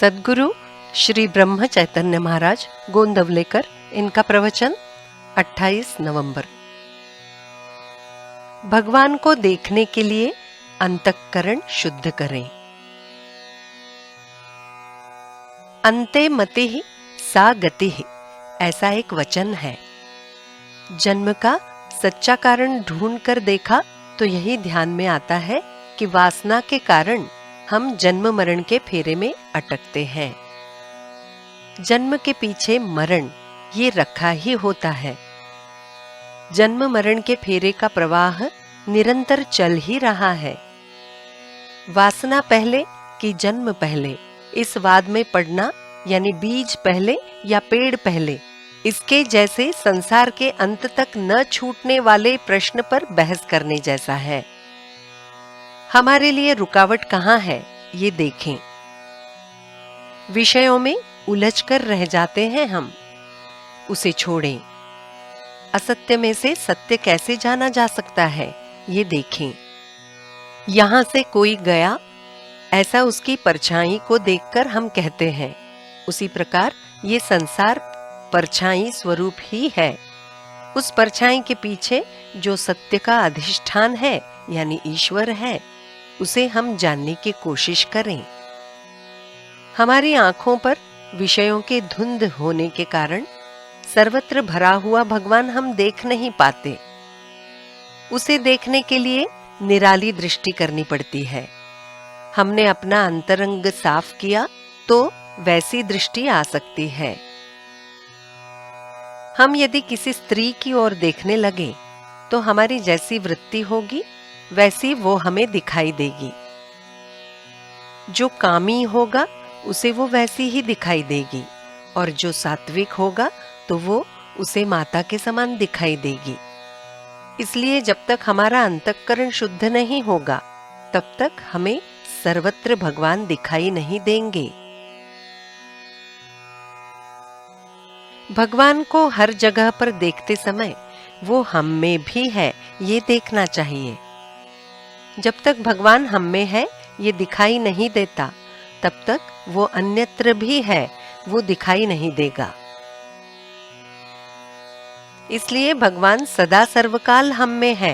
सद्गुरु श्री ब्रह्म चैतन्य महाराज गोंदवलेकर, इनका प्रवचन 28 नवंबर। भगवान को देखने के लिए अंतःकरण शुद्ध करें। अन्ते मतिः सा गतिः, ऐसा एक वचन है। जन्म का सच्चा कारण ढूंढकर देखा तो यही ध्यान में आता है कि वासना के कारण हम जन्म मरण के फेरे में अटकते हैं। जन्म के पीछे मरण ये रखा ही होता है। जन्म मरण के फेरे का प्रवाह निरंतर चल ही रहा है। वासना पहले कि जन्म पहले, इस वाद में पड़ना यानी बीज पहले या पेड़ पहले, इसके जैसे संसार के अंत तक न छूटने वाले प्रश्न पर बहस करने जैसा है। हमारे लिए रुकावट कहाँ है ये देखें। विषयों में उलझकर रह जाते हैं हम, उसे छोड़ें। असत्य में से सत्य कैसे जाना जा सकता है ये देखें। यहां से कोई गया, ऐसा उसकी परछाई को देखकर हम कहते हैं। उसी प्रकार ये संसार परछाई स्वरूप ही है। उस परछाई के पीछे जो सत्य का अधिष्ठान है यानी ईश्वर है, उसे हम जानने की कोशिश करें। हमारी आंखों पर विषयों के धुंध होने के कारण सर्वत्र भरा हुआ भगवान हम देख नहीं पाते। उसे देखने के लिए निराली दृष्टि करनी पड़ती है। हमने अपना अंतरंग साफ किया तो वैसी दृष्टि आ सकती है। हम यदि किसी स्त्री की ओर देखने लगे तो हमारी जैसी वृत्ति होगी वैसी वो हमें दिखाई देगी। जो कामी होगा उसे वो वैसी ही दिखाई देगी, और जो सात्विक होगा तो वो उसे माता के समान दिखाई देगी। इसलिए जब तक हमारा अंतःकरण शुद्ध नहीं होगा तब तक हमें सर्वत्र भगवान दिखाई नहीं देंगे। भगवान को हर जगह पर देखते समय वो हम में भी है ये देखना चाहिए। जब तक भगवान हम में है ये दिखाई नहीं देता, तब तक वो अन्यत्र भी है वो दिखाई नहीं देगा। इसलिए भगवान सदा सर्वकाल हम में है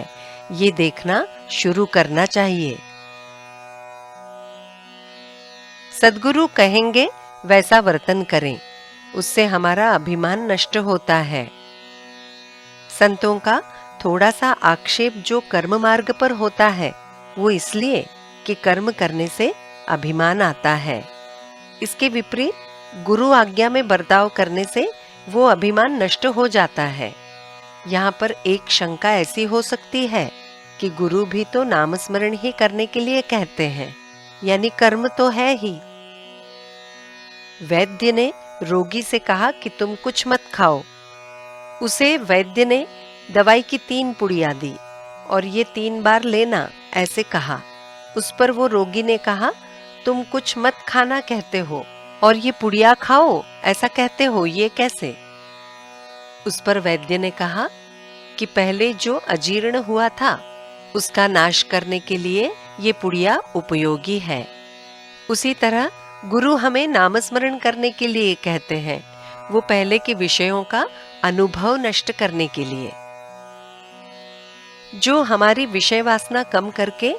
ये देखना शुरू करना चाहिए। सद्गुरु कहेंगे वैसा वर्तन करें, उससे हमारा अभिमान नष्ट होता है। संतों का थोड़ा सा आक्षेप जो कर्म मार्ग पर होता है वो इसलिए कि कर्म करने से अभिमान आता है। इसके विपरीत गुरु आज्ञा में बर्ताव करने से वो अभिमान नष्ट हो जाता है। यहाँ पर एक शंका ऐसी हो सकती है कि गुरु भी तो नाम स्मरण ही करने के लिए कहते हैं, यानी कर्म तो है ही। वैद्य ने रोगी से कहा कि तुम कुछ मत खाओ। उसे वैद्य ने दवाई की 3 पुड़ियां दी और ये 3 बार लेना ऐसे कहा। उस पर वो रोगी ने कहा, तुम कुछ मत खाना कहते हो और ये पुड़िया खाओ ऐसा कहते हो, ये कैसे? उस पर वैद्य ने कहा कि पहले जो अजीर्ण हुआ था उसका नाश करने के लिए ये पुड़िया उपयोगी है। उसी तरह गुरु हमें नामस्मरण करने के लिए कहते हैं, वो पहले के विषयों का अनुभव नष्ट करने के लिए। जो हमारी विषय वासना कम करके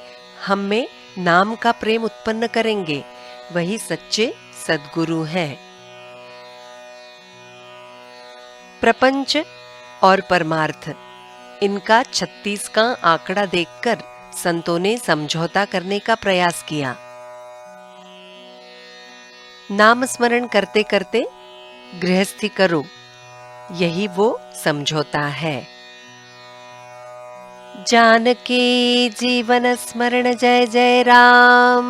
हम में नाम का प्रेम उत्पन्न करेंगे वही सच्चे सद्गुरु हैं। प्रपंच और परमार्थ, इनका 36 का आंकड़ा देखकर संतों ने समझौता करने का प्रयास किया। नाम स्मरण करते करते गृहस्थी करो, यही वो समझौता है। जानकी जीवन स्मरण जय जय राम।